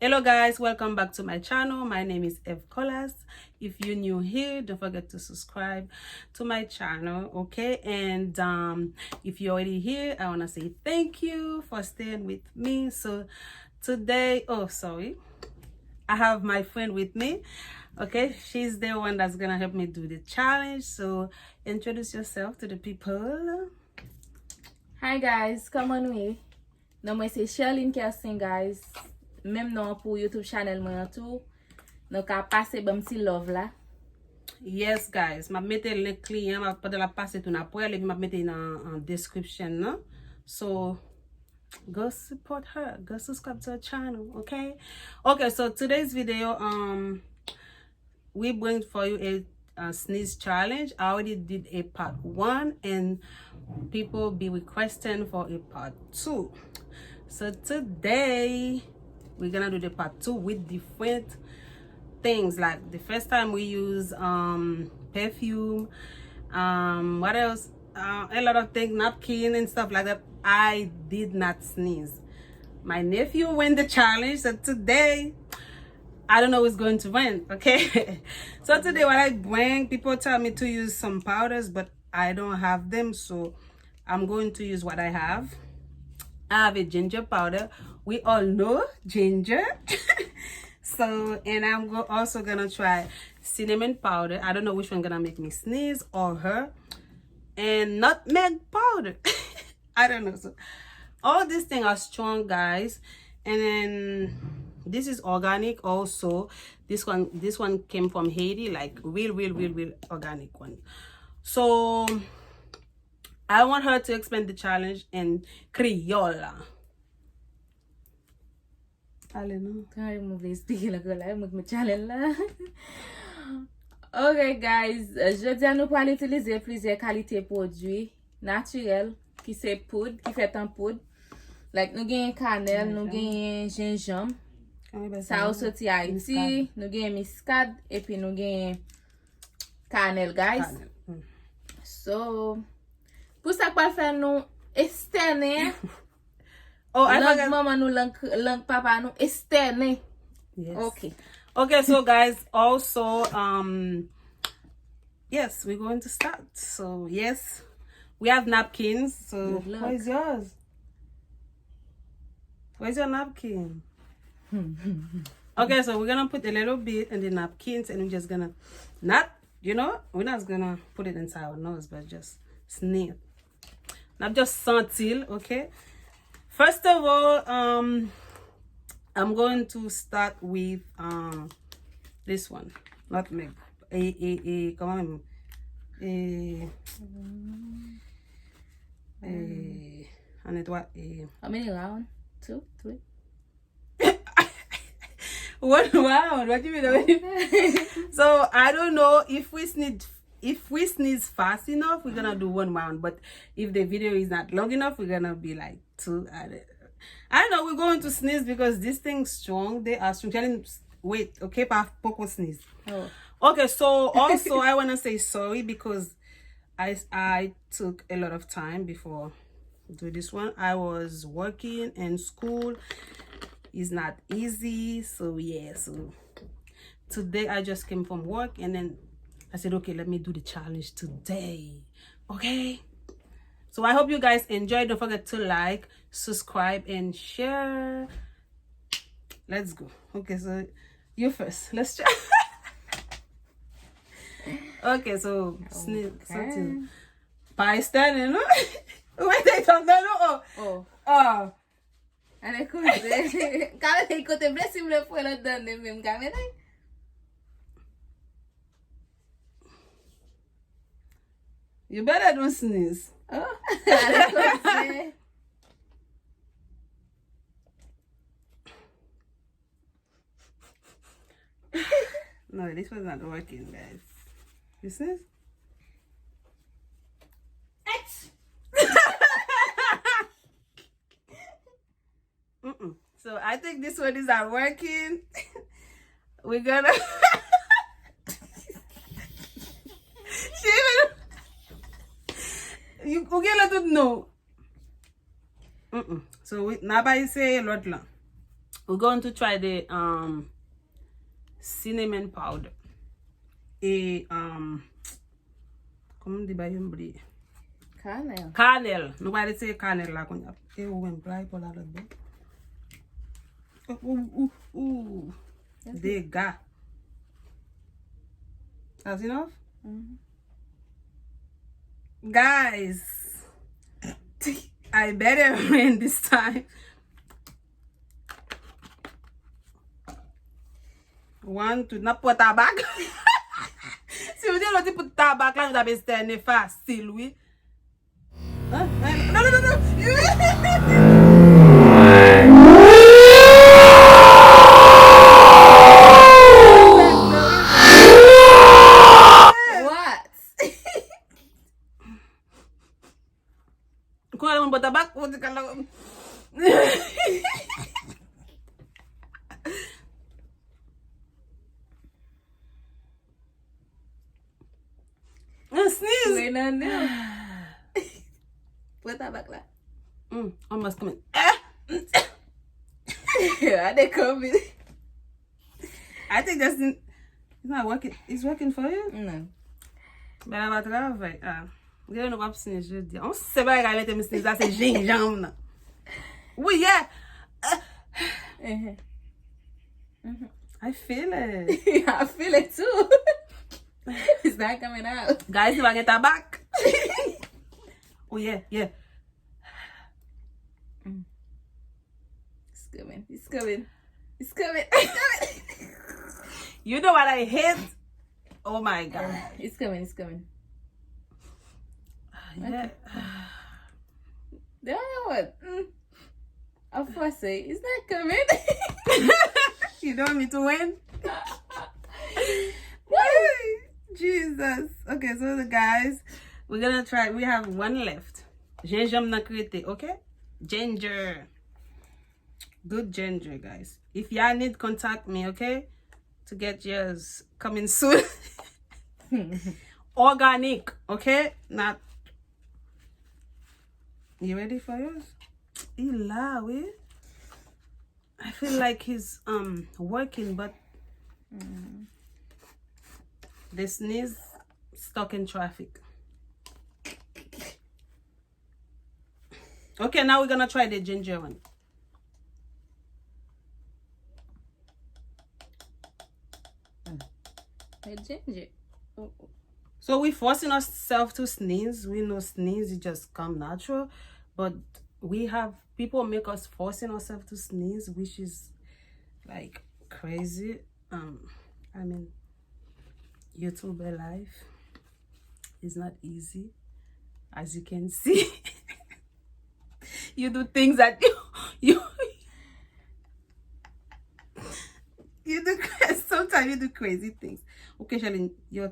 Hello guys, welcome back to my channel. My name is Eve Colas. If you're new here, don't forget to subscribe to my channel, okay? And if you're already here, I want to say thank you for staying with me. So today, I have my friend with me, okay? She's the one that's gonna help me do the challenge. So introduce yourself to the people. Hi guys, come on way. Now I say Sherlyn Casting guys. Même non pour YouTube channel moi tout. Donc à passer bon petit love là. Yes guys, ma mette le client, ma pas de la passer tout après, et ma mette en description, no? So go support her, go subscribe to her channel, okay? Okay, so today's video, we bring for you a sneeze challenge. I already did a part 1 and people be requesting for a part 2. So today we're gonna do the part 2 with different things. Like the first time we use perfume, what else, a lot of things, napkin and stuff like that. I did not sneeze. My nephew won the challenge, so today I don't know who's going to win, okay? So today what I bring, people tell me to use some powders, but I don't have them, so I'm going to use what I have. I have a ginger powder. We all know ginger. So, and I'm also gonna try cinnamon powder. I don't know which one gonna make me sneeze or her. And nutmeg powder. I don't know. So all these things are strong, guys. And then this is organic also. This one came from Haiti, like real organic one. So I want her to explain the challenge in Creole. I don't know. Can I remove this speaking like a make my channel là. Okay guys, je dis à nous pour utiliser plusieurs qualités produits naturels qui c'est poudre, qui fait en poudre. Like nous gagne cannelle, nous gagne gingembre. Ça aussi sorti Haïti, nous gagne muscade et puis nous gagne cannelle guys. So pour ça quoi faire nous externer. Oh, I forgot. Mama no lang papa no externe. Yes. Okay, so guys, also yes, we're going to start. So yes, we have napkins. So where's yours? Where's your napkin? Okay, so we're gonna put a little bit in the napkins and we're just gonna we're not gonna put it inside our nose, but just sneeze. Not just sentir, okay? First of all, I'm going to start with this one, nutmeg. Come on. And it what? How many rounds? 2, 3. 1 round. What do you mean? So I don't know if we sneeze fast enough, we're gonna do 1 round. But if the video is not long enough, we're gonna be like 2. I know we're going to sneeze because this thing's strong. They are strong. Wait, okay, Poco sneeze. Oh. Okay, so also I wanna say sorry because I took a lot of time before do this one. I was working in school. It's not easy. So yeah, so today I just came from work and then I said, okay, let me do the challenge today. Okay? So I hope you guys enjoy. Don't forget to like, subscribe, and share. Let's go. Okay, so you first. Let's try. Okay, so sneeze. Something. By standing, no? Wait, they don't know. Oh. And I couldn't say. Quand il côté blessé, il me faut la donner même caméra. You better don't sneeze. Oh, I couldn't say. No, this was not working, guys. You sneeze? So I think this one is not working. We're gonna you okay let it know. So we nobody say lot lang. We're going to try the cinnamon powder. Comment on dit bah yon bri? Cannelle. Cannelle. Nobody say cannelle là qu'on a. Et où on play pour la là-dedans. Ooh. Dégâts. That's enough? Guys, I better win this time. 1, 2, n'a pas tabac. Si vous dites l'autre pour tabac là, vous avez c'était facile, oui. Hein? Non. What? Kung alam mo ba tabak? Huwag ka lang. Sneeze. Wait, no. Put that back like. Almost coming. Yeah, they come in. I think that's it's not working. It's working for you? No. Ben, elle va travailler. Je ne vais pas sneeze jeudi. On sait pas qu'elle était sneeze. Ça, c'est gingembre. Oui, yeah. I feel it. I feel it too. It's not coming out. Guys, if I get that back. Oh, yeah. It's coming. You know what I hate? Oh, my God. It's coming. Yeah. The other one. Of course, it's not coming. You don't want me to win? Jesus. Okay, so the guys, we're gonna try. We have one left. Gingembre na krete, okay? Ginger. Good ginger, guys. If y'all need, contact me, okay? To get yours coming soon. Organic, okay? Not. You ready for yours? Ilawi. I feel like he's working, but the sneeze stuck in traffic. Okay, now we're gonna try the ginger one. Ginger. Oh. So we're forcing ourselves to sneeze. We know sneeze, it just come natural, but we have people make us forcing ourselves to sneeze, which is like crazy. I mean, YouTuber life is not easy, as you can see. You do things that you do. Sometimes you do crazy things. Okay, Charlene, your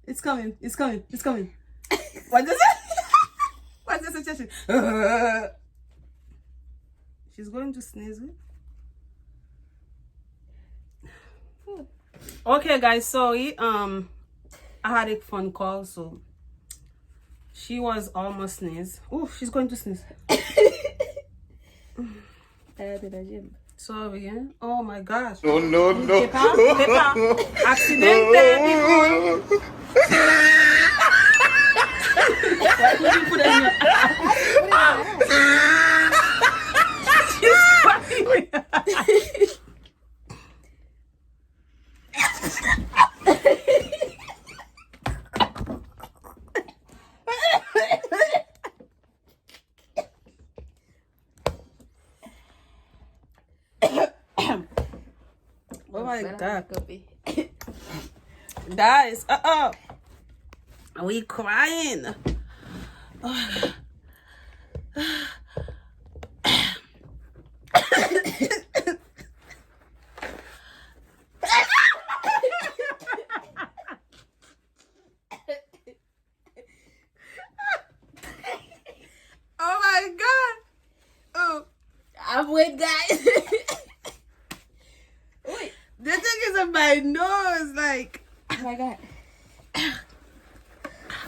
It's coming. What is it? What's the suggestion? She's going to sneeze. Okay, guys, sorry. I had a phone call, so she was almost sneeze. Oh, she's going to sneeze. Sorry, eh? Oh my gosh. No. Pepa. Accidente, people. Why would you put it in your She's crying. Oh my God. Guys, we crying. Oh my God. Oh, I'm wait, guys. wait. The thing is in my nose, like. Oh my God.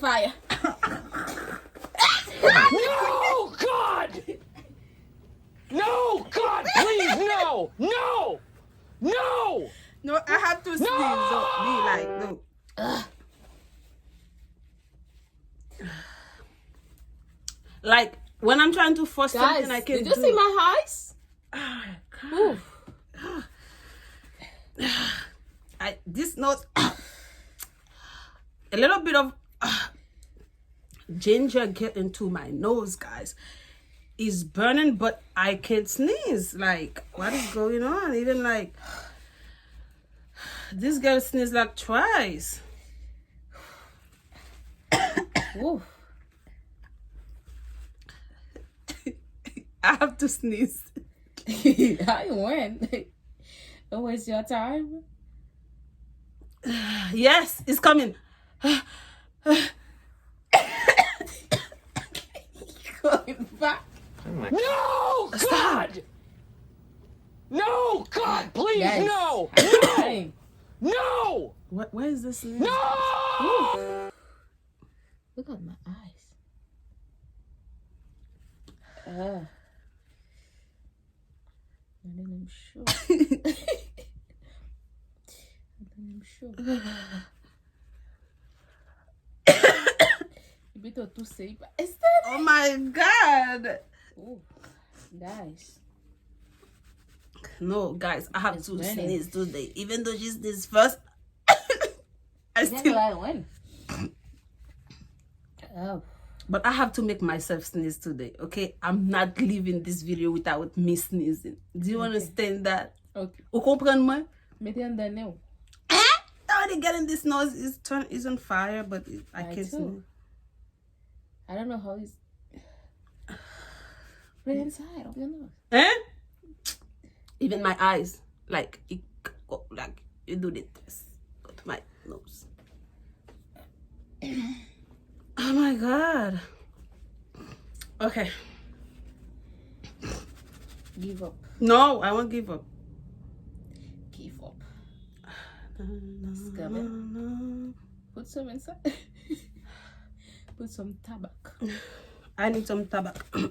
fire. No, God! No, God, please, no! No! No! No, I have to sneeze. Don't be like, no. Like, when I'm trying to force Guys, something I can did you do. see my eyes? Ooh. This nose, a little bit of ginger get into my nose, guys. It's burning, but I can't sneeze. Like, what is going on? Even like, this girl sneezed like twice. Ooh. I have to sneeze. I win. Don't waste your time. Yes, it's coming. Going back. No, God! No, God, please, Guys, no! I'm trying. No! Where is this? No! Look at my eyes. And then I'm sure. Bit of to say, but is that? Oh my God. Oh, guys. No, guys, I have It's to burning. sneeze today. Even though she sneezed first, I That's still. why I win. Oh. But I have to make myself sneeze today, okay? I'm not leaving this video without me sneezing. Do you understand that? Okay. You comprend me? Mettez un dernier. Already getting this nose is on fire, but I I can't too. sneeze. I don't know how it's. Right inside of your nose. Eh? Even my eyes, like it go, like you do the test. Go to my nose. Oh my God. Okay. Give up. No, I won't give up. Give up. It's coming. Put some inside. Put some tobacco. I need some tobacco.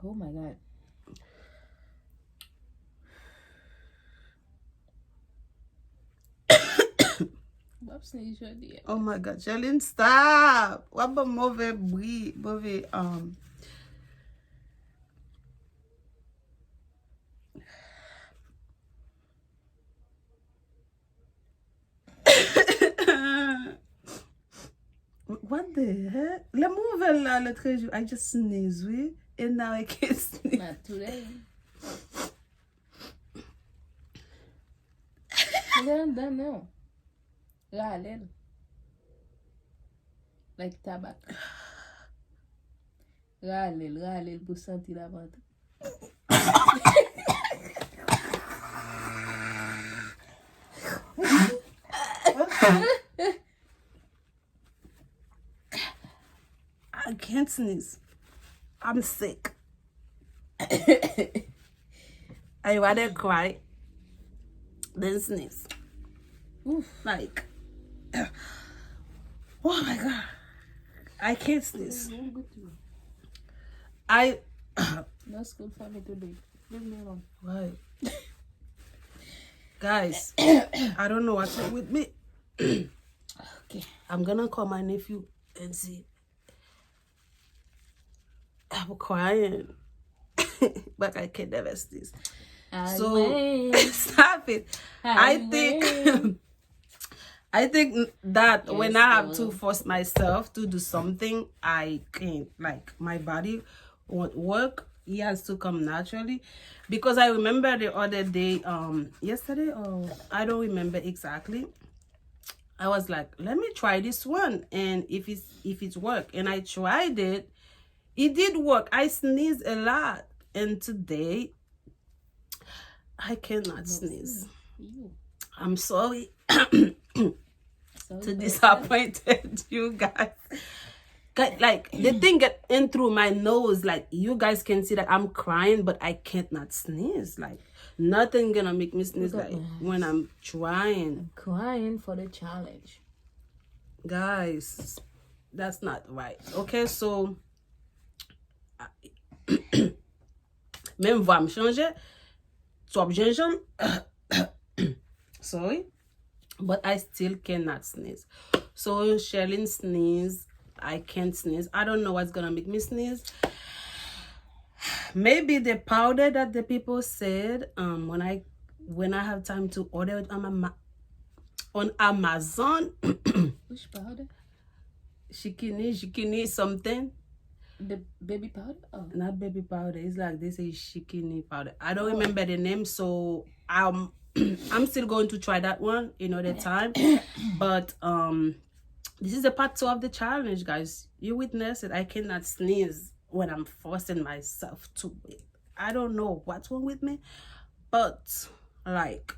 Oh my God. Oh my God, Jaden, stop. What about mauvais bruit, mauvais What the heck? La mauvaise là, le très I just sneeze, oui, and now I can't sneeze. Not today. Done now. Ralel. Like tabac. Ralel pour sentir la vente. I can't sneeze. I'm sick. I rather cry than sneeze. Oof. Like, oh my God, I can't sneeze. I No school for me today. Leave me alone. Why? Guys, I don't know what's wrong with me. Okay. I'm gonna call my nephew and see. I'm crying, but I can't never sneeze. So stop it. I think that Yes, when I have to girl. force myself to do something, I can't. Like, my body won't work. It has to come naturally, because I remember the other day, yesterday, or I don't remember exactly. I was like, let me try this one, and if it's work, and I tried it. It did work. I sneezed a lot, and today I cannot sneeze. You. I'm sorry Sorry to for disappoint you guys. Like, the thing get in through my nose. Like, you guys can see that I'm crying, but I can't not sneeze. Like, nothing gonna make me sneeze like when I'm trying. crying for the challenge. guys, that's not right. Okay, so même voix me changer. Trop gingembre. Sorry, but I still cannot sneeze. So Sherlyn sneeze. I can't sneeze. I don't know what's gonna make me sneeze. Maybe the powder that the people said when I have time to order it on Amazon. Which powder? Shikini something. Baby powder? Oh. Not baby powder. It's like they say shikini powder. I don't remember the name, so I'm still going to try that one another time. But this is the part 2 of the challenge, guys. You witness it. I cannot sneeze when I'm forcing myself to it. I don't know what's wrong with me, but like,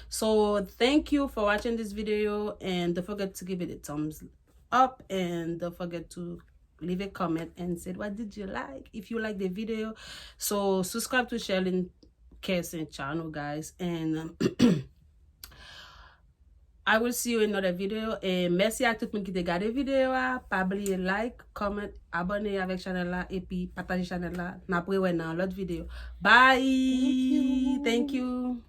so thank you for watching this video, and don't forget to give it a thumbs up, and don't forget to leave a comment and say what did you like, if you like the video. So subscribe to Sherlyn Kirsten channel, guys, and I will see you in another video. Et merci à tout le monde qui te regarde la vidéo. Pas oublier like, comment, abonner avec channel là et puis partager channel là. N'après ouais dans l'autre vidéo. Bye. Thank you.